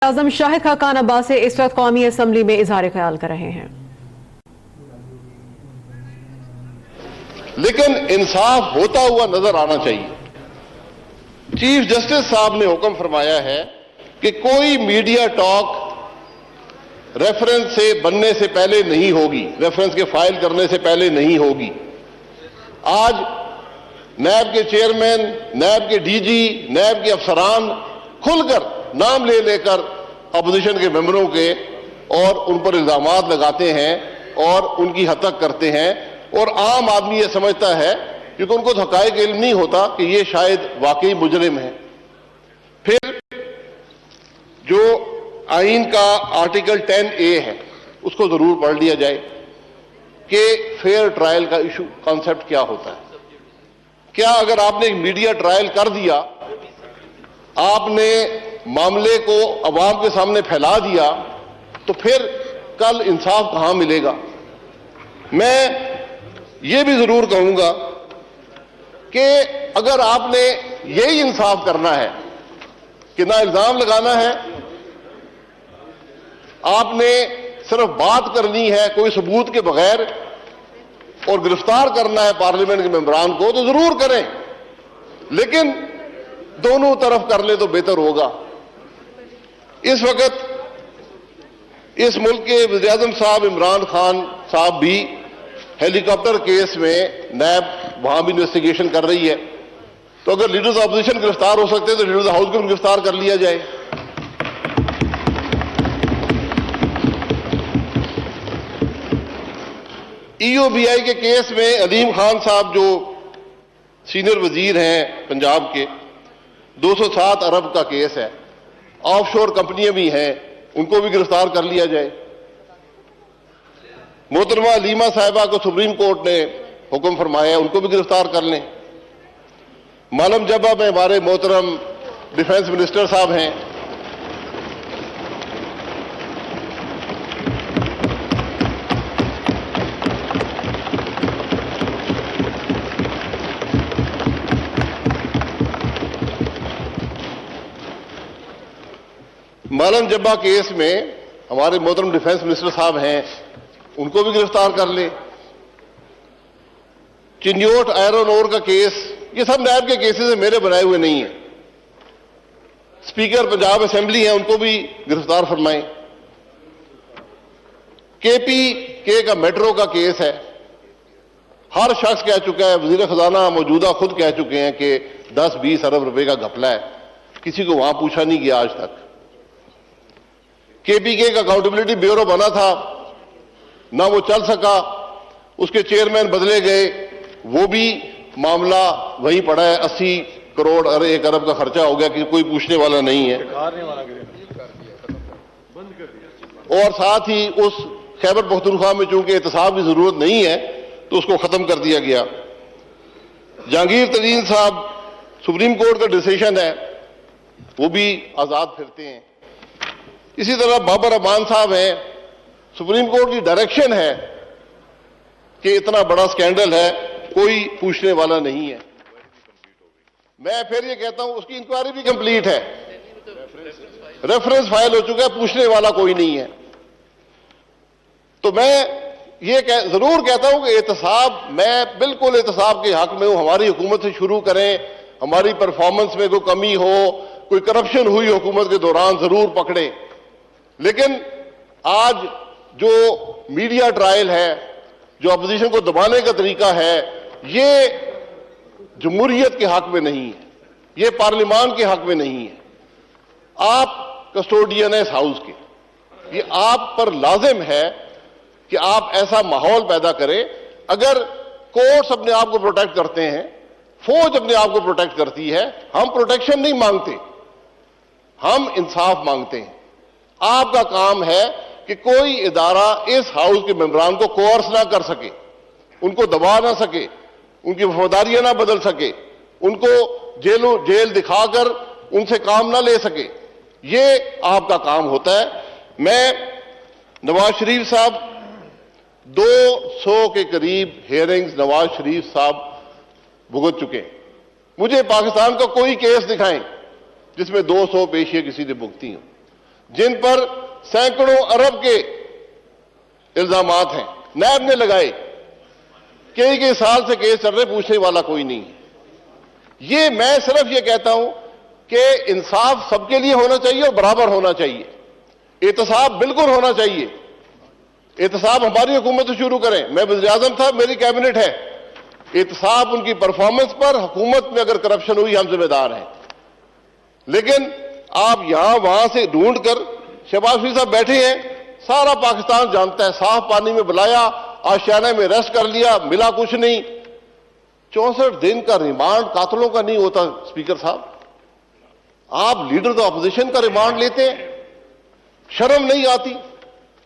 आजम शाहिद खाकान अब्बासी इस वक्त कौमी असम्बली में इजहार ख्याल कर रहे हैं। लेकिन इंसाफ होता हुआ नजर आना चाहिए। चीफ जस्टिस साहब ने हुक्म फरमाया है कि कोई मीडिया टॉक रेफरेंस से बनने से पहले नहीं होगी, रेफरेंस के फाइल करने से पहले नहीं होगी। आज नैब के चेयरमैन, नैब के डीजी, नैब के अफसरान खुलकर नाम ले लेकर अपोजिशन के मेंबरों के और उन पर इल्जामात लगाते हैं और उनकी हत्या करते हैं, और आम आदमी यह समझता है क्योंकि उनको तो हकायक इल्म नहीं होता कि ये शायद वाकई मुजरिम है। फिर जो आईन का आर्टिकल 10A है उसको जरूर पढ़ लिया जाए कि फेयर ट्रायल का इशू कॉन्सेप्ट क्या होता है। क्या अगर आपने एक मीडिया ट्रायल कर दिया, आपने मामले को अवाम के सामने फैला दिया, तो फिर कल इंसाफ कहां मिलेगा। मैं ये भी जरूर कहूंगा कि अगर आपने यही इंसाफ करना है कि ना इल्जाम लगाना है, आपने सिर्फ बात करनी है कोई सबूत के बगैर और गिरफ्तार करना है पार्लियामेंट के मेंबरान को, तो जरूर करें, लेकिन दोनों तरफ कर ले तो बेहतर होगा। इस वक्त इस मुल्क के वज़ीर-ए-आज़म साहब इमरान खान साहब भी हेलीकॉप्टर केस में नैब वहां भी इन्वेस्टिगेशन कर रही है, तो अगर लीडर्स ऑफ अपोजिशन गिरफ्तार हो सकते हैं तो लीडर्स हाउस को गिरफ्तार कर लिया जाए। EOBI के केस में अलीम खान साहब जो सीनियर वजीर हैं पंजाब के, 207 अरब का केस है, ऑफशोर कंपनियां भी हैं, उनको भी गिरफ्तार कर लिया जाए। मोहतरमा अलीमा साहिबा को सुप्रीम कोर्ट ने हुक्म फरमाया, उनको भी गिरफ्तार कर लें। मालम जबा में हमारे मोहतरम डिफेंस मिनिस्टर साहब हैं, मालम जब्बा केस में हमारे मोहतरम डिफेंस मिनिस्टर साहब हैं, उनको भी गिरफ्तार कर ले। चिन्योट आयरन ओर का केस, ये सब नैब के केसेस हैं, मेरे बनाए हुए नहीं है। स्पीकर पंजाब असेंबली हैं, उनको भी गिरफ्तार फरमाएं। KPK का मेट्रो का केस है, हर शख्स कह चुका है, वजीर खजाना मौजूदा खुद कह चुके हैं कि 10-20 अरब रुपए का घपला है, किसी को वहां पूछा नहीं गया आज तक। KPK का अकाउंटेबिलिटी ब्यूरो बना था, ना वो चल सका, उसके चेयरमैन बदले गए, वो भी मामला वहीं पड़ा है। 80 करोड़ और 1 अरब का खर्चा हो गया कि कोई पूछने वाला नहीं है। और साथ ही उस खैबर पख्तूनख्वा में चूंकि एहतसाब की जरूरत नहीं है तो उसको खत्म कर दिया गया। जहांगीर तरीन साहब, सुप्रीम कोर्ट का डिसीजन है, वो भी आजाद फिरते हैं। इसी तरह बाबर अमान साहब हैं, सुप्रीम कोर्ट की डायरेक्शन है कि इतना बड़ा स्कैंडल है, कोई पूछने वाला नहीं है। मैं फिर ये कहता हूं उसकी इंक्वायरी भी कंप्लीट है, रेफरेंस फाइल हो चुका है, पूछने वाला कोई नहीं है। तो मैं ये जरूर कहता हूं कि एहतसाब, मैं बिल्कुल एहतसाब के हक में हूं। हमारी हुकूमत से शुरू करें, हमारी परफॉर्मेंस में कोई कमी हो, कोई करप्शन हुई हुकूमत के दौरान, जरूर पकड़े। लेकिन आज जो मीडिया ट्रायल है, जो अपोजिशन को दबाने का तरीका है, ये जमहूरियत के हक में नहीं है, ये पार्लियामान के हक में नहीं है। आप कस्टोडियन है इस हाउस के, ये आप पर लाजिम है कि आप ऐसा माहौल पैदा करें। अगर कोर्ट्स अपने आप को प्रोटेक्ट करते हैं, फौज अपने आप को प्रोटेक्ट करती है, हम प्रोटेक्शन नहीं मांगते, हम इंसाफ मांगते हैं। आपका काम है कि कोई इदारा इस हाउस के मेंबरान को कोर्स ना कर सके, उनको दबा ना सके, उनकी वफादारियां ना बदल सके, उनको जेल दिखाकर उनसे काम ना ले सके। ये आपका काम होता है। मैं नवाज शरीफ साहब, 200 के करीब हेयरिंग्स नवाज शरीफ साहब भुगत चुके हैं। मुझे पाकिस्तान का कोई केस दिखाएं जिसमें 200 पेशियां किसी ने भुगती हो। जिन पर सैकड़ों अरब के इल्जामात हैं, नैब ने लगाए। कई साल से केस चल रहे, पूछने वाला कोई नहीं है। ये मैं सिर्फ ये कहता हूं कि इंसाफ सबके लिए होना चाहिए और बराबर होना चाहिए। एहतसाब बिल्कुल होना चाहिए। एहतसाब हमारी हुकूमत से शुरू करें। मैं वज़ीर-ए-आज़म था, मेरी कैबिनेट है। एहतसाब उनकी परफॉर्मेंस पर, हुकूमत में अगर करप्शन हुई हम जिम्मेदार हैं। लेकिन आप यहां वहां से ढूंढ कर, शहबाज शरीफ साहब बैठे हैं, सारा पाकिस्तान जानता है, साफ पानी में बुलाया, आशियाना में अरेस्ट कर लिया, मिला कुछ नहीं। 64 दिन का रिमांड कातलों का नहीं होता। स्पीकर साहब, आप लीडर ऑफ अपोजिशन का रिमांड लेते हैं, शर्म नहीं आती?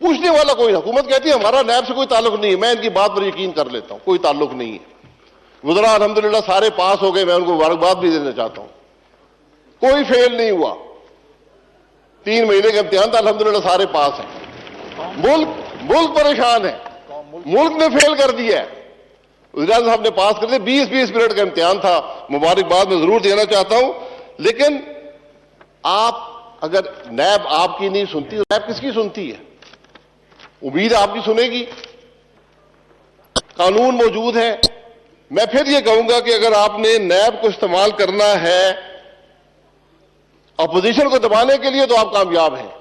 पूछने वाला कोई, हुकूमत कहती है हमारा नैब से कोई ताल्लुक नहीं है। मैं इनकी बात पर यकीन कर लेता हूं, कोई ताल्लुक नहीं है। वज़रा अल्हम्दुलिल्लाह सारे पास हो गए, मैं उनको मुबारकबाद भी देना चाहता हूं। कोई फेल नहीं हुआ। 3 महीने का इम्तिहान था, अल्हम्दुलिल्लाह सारे पास हैं। मुल्क परेशान है, मुल्क ने फेल कर दिया है। वज़ीर-ए-आज़म साहब ने पास कर दिया। 20-20 मिनट का इम्तिहान था, मुबारकबाद मैं जरूर देना चाहता हूं। लेकिन आप अगर नैब आपकी नहीं सुनती, नैब किसकी सुनती है? उम्मीद आपकी सुनेगी। कानून मौजूद है। मैं फिर यह कहूंगा कि अगर आपने नैब को इस्तेमाल करना है अपोजिशन को दबाने के लिए तो आप कामयाब हैं,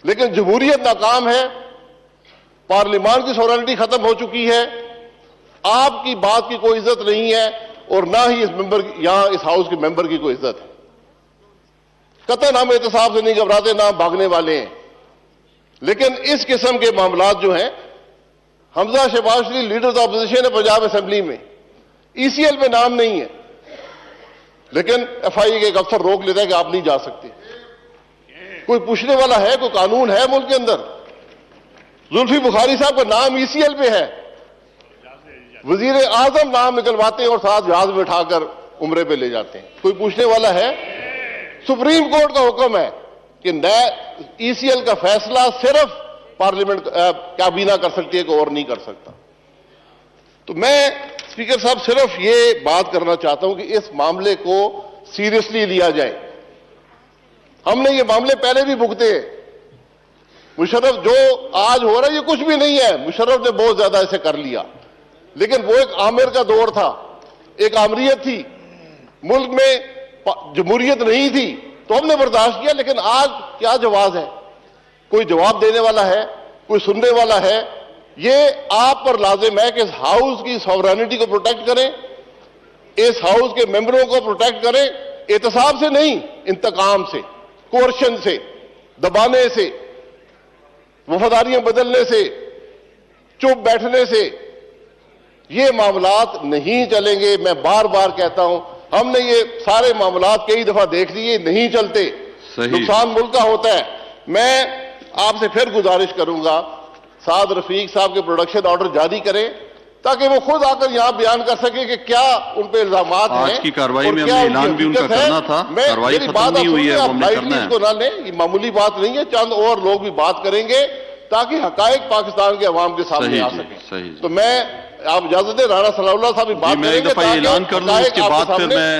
लेकिन जमहूरियत नाकाम है, पार्लियामान की सॉवरेनिटी खत्म हो चुकी है, आपकी बात की कोई इज्जत नहीं है और ना ही इस मेंबर, यहां इस हाउस के मेंबर की कोई इज्जत है। कतई हम एहतसाब से नहीं घबराते, ना भागने वाले हैं। लेकिन इस किस्म के मामलात जो हैं, हमजा शहबाज शरीफ लीडर ऑफ अपोजिशन है पंजाब असेंबली में, ईसीएल में नाम नहीं है, लेकिन एफआई के एक अफसर रोक लेता है कि आप नहीं जा सकते। कोई पूछने वाला है? कोई कानून है मुल्क के अंदर? जुल्फी बुखारी साहब का नाम ईसीएल पे है, वजीर आजम नाम निकलवाते हैं और साथ जहाज में उठाकर उम्रे पे ले जाते हैं। कोई पूछने वाला है? सुप्रीम कोर्ट का हुक्म है कि ईसीएल का फैसला सिर्फ पार्लियामेंट काबीना कर सकती है, कोई और नहीं कर सकता। तो मैं स्पीकर साहब सिर्फ ये बात करना चाहता हूं कि इस मामले को सीरियसली लिया जाए। हमने ये मामले पहले भी भुगते हैं। मुशर्रफ जो आज हो रहा है ये कुछ भी नहीं है, मुशर्रफ ने बहुत ज्यादा इसे कर लिया, लेकिन वो एक आमिर का दौर था, एक आमरीत थी, मुल्क में जमहूरियत नहीं थी, तो हमने बर्दाश्त किया। लेकिन आज क्या जवाब है? कोई जवाब देने वाला है? कोई सुनने वाला है? ये आप पर लाजिम है कि इस हाउस की सॉवरेनिटी को प्रोटेक्ट करें, इस हाउस के मेंबरों को प्रोटेक्ट करें, एहतसाब से नहीं, इंतकाम से, कोर्शन से, दबाने से, वफादारियां बदलने से, चुप बैठने से ये मामलात नहीं चलेंगे। मैं बार बार कहता हूं, हमने ये सारे मामलात कई दफा देख लिए, नहीं चलते, नुकसान मुल्क का होता है। मैं आपसे फिर गुजारिश करूंगा, साद रफीक साहब के प्रोडक्शन ऑर्डर जारी करें ताकि वो खुद आकर यहां बयान कर सके कि क्या उन पे इल्जामात हैं। आज की कार्रवाई में हमने ऐलान भी उनका करना था, कार्रवाई खत्म नहीं हुई है, वो हमने करना है। इसको ना लें, ये मामूली बात नहीं है, चंद और लोग भी बात करेंगे ताकि हकायक पाकिस्तान के अवाम के सामने आ सके। तो मैं आप इजाजत दें, राणा सनाउल्लाह साहब भी बात करेंगे, मैं ऐलान कर लूं, उसके बाद फिर मैं